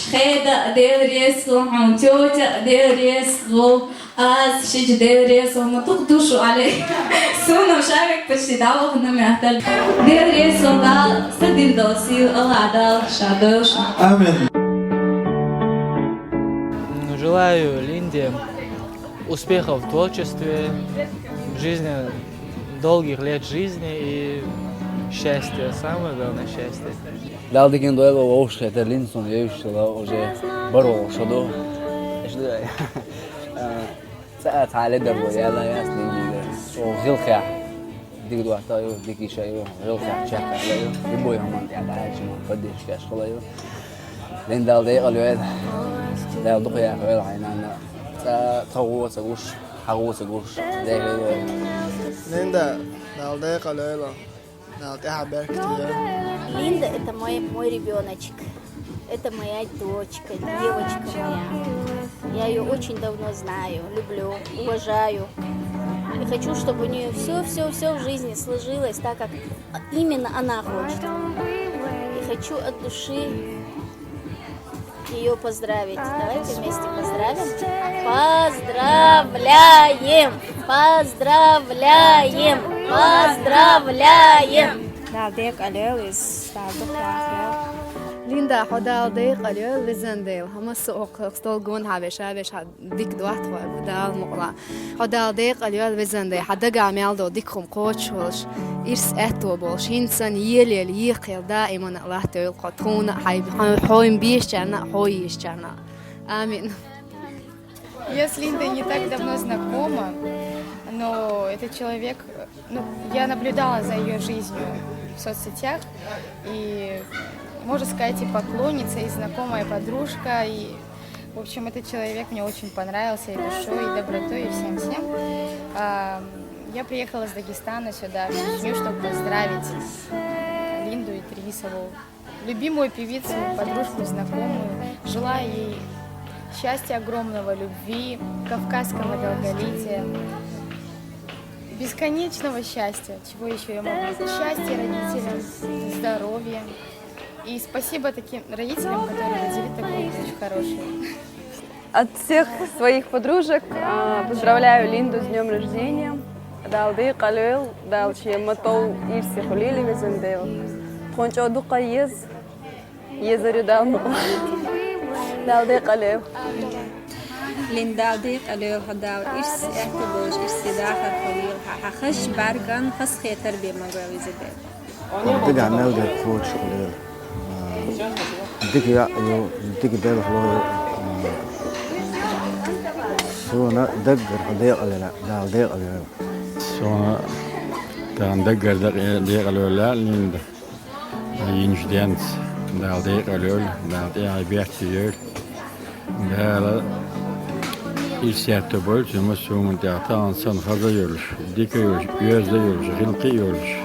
شخيدة ديريسو حمتوتا ديريسو از شيج ديريسو ما تقدوشوا عليه سونا مشارك بشي دعوة كنا معتل ديريسو دال سدين دوسي الله عدال شادوش آمين. Желаю Линде успехов в творчестве, жизни, долгих лет жизни и счастья, самое главное счастье. Daldikin doelo osh eter Linson yevshla oje baro shodo. Ishda. Saat hale dabo yala yasni gider. So khilkha. Digdu hatta yo diki shayo khilkha chaka yo. Iboy haman yala hajma qadish kash khalayo. لين دال دقيقة الواد دال دقيقة الواد عيننا تغوص أقوش حغوص أقوش ده كده Линда, дал дека Лейла, дал теха берктия. Линда – это мой ребеночек. Это моя дочка, девочка моя. Я ее очень давно знаю, люблю, уважаю. И хочу, чтобы у нее все в жизни сложилось так, как именно она хочет. И хочу от души ее поздравить. Давайте вместе поздравим. Поздравляем! Поздравляем! Поздравляем! دالديق أليوز دالدق ياخيل ليندا حدالديق أليوز بزنديل هم السوق استولجون هابش ديك دوات بدال مقلا حدالديق أليوز بزنديل حدا عمل دو ديكهم قوتشولش إرس أتو بولش إنسان يلي يقيل دائما الله تقول قطعون حوين بيش جانا حويش جانا آمين. Я с Линдой не так давно знакома, но этот человек, я наблюдала за ее жизнью в соцсетях, и, можно сказать, и поклонница, и знакомая подружка, и, в общем, этот человек мне очень понравился и душой, и добротой, и всем-всем. Я приехала с Дагестана сюда, в Чечню, чтобы поздравить Линду Идрисову, любимую певицу, подружку, знакомую, желаю ей счастья огромного, любви, кавказского долголетия, бесконечного счастья, чего еще я могу сказать, счастья родителям, здоровья. И спасибо таким родителям, которые родили такую дочь хорошую. От всех своих подружек поздравляю Линду с днем рождения. Далды Калюэл, Далчи Матоу Ирси Хулили Визендейл. Хончо Дукаез, Езарю Далму. Далды Калюэл. ليندا ضيق ألو هداو إرس احتبوش إرس داخل خليل حخش بارغان خس خيتر بمجاوي زبال. دقي عمل ده فوت شغل. دقي يو دقي ده خلوه. سونا دقر ضيق ولا لا ضيق ولا. سونا كان دقر ضيق ولا لا ليندا. ينجدينت ده ضيق ولا ده ضيق بيحتيل. ده İlsiyette boyut, ama soğumun dağıta ansan fazla yorulur. Dike yorulur, gözde yorulur, hilki yorulur.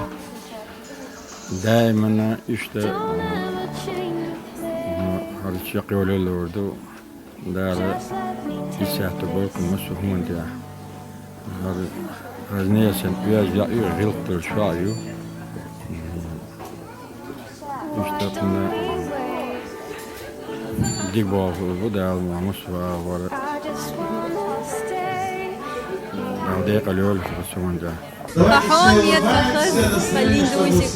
Daima işte harçlık yoluyla ordu. Dağda ilsiyette boyut, ama soğumun dağı. Hazneysen gözde yorulur, hilki yorulur, şayu. İşte buna dibo bu da almamız var. دقيقة الأولى في السوون ده. طاحون يتخذ فلين دوشك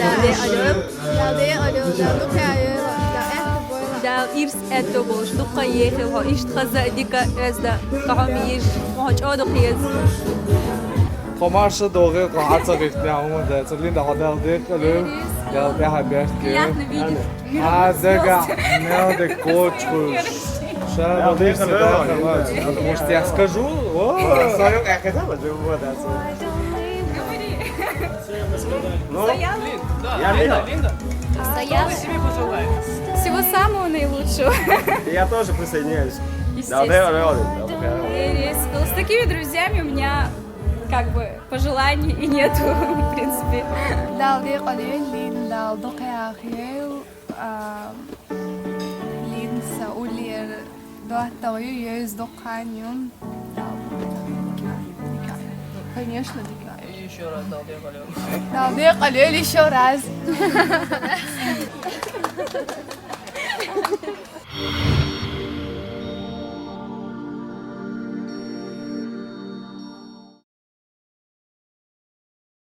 دقيقة الأولى دقيقة الأولى دا إيرس أتو بوش دقة يخي وها إيش تخزق ديكا أزدا طعم يش وهاج أدو قيز. خمارش دقيقة حتى قلتني عموما ده تقولين ده حدا دقيقة الأولى ده ده حبيت كده. هذا نادي كوتش Может, я скажу? Свою я хотела же вот это. Я Линда. Стоял себе пожелаю. Всего самого наилучшего. Я тоже присоединяюсь. С такими друзьями у меня как бы пожеланий и нету, в принципе. Конечно, Еще раз Далдык Алёль еще раз.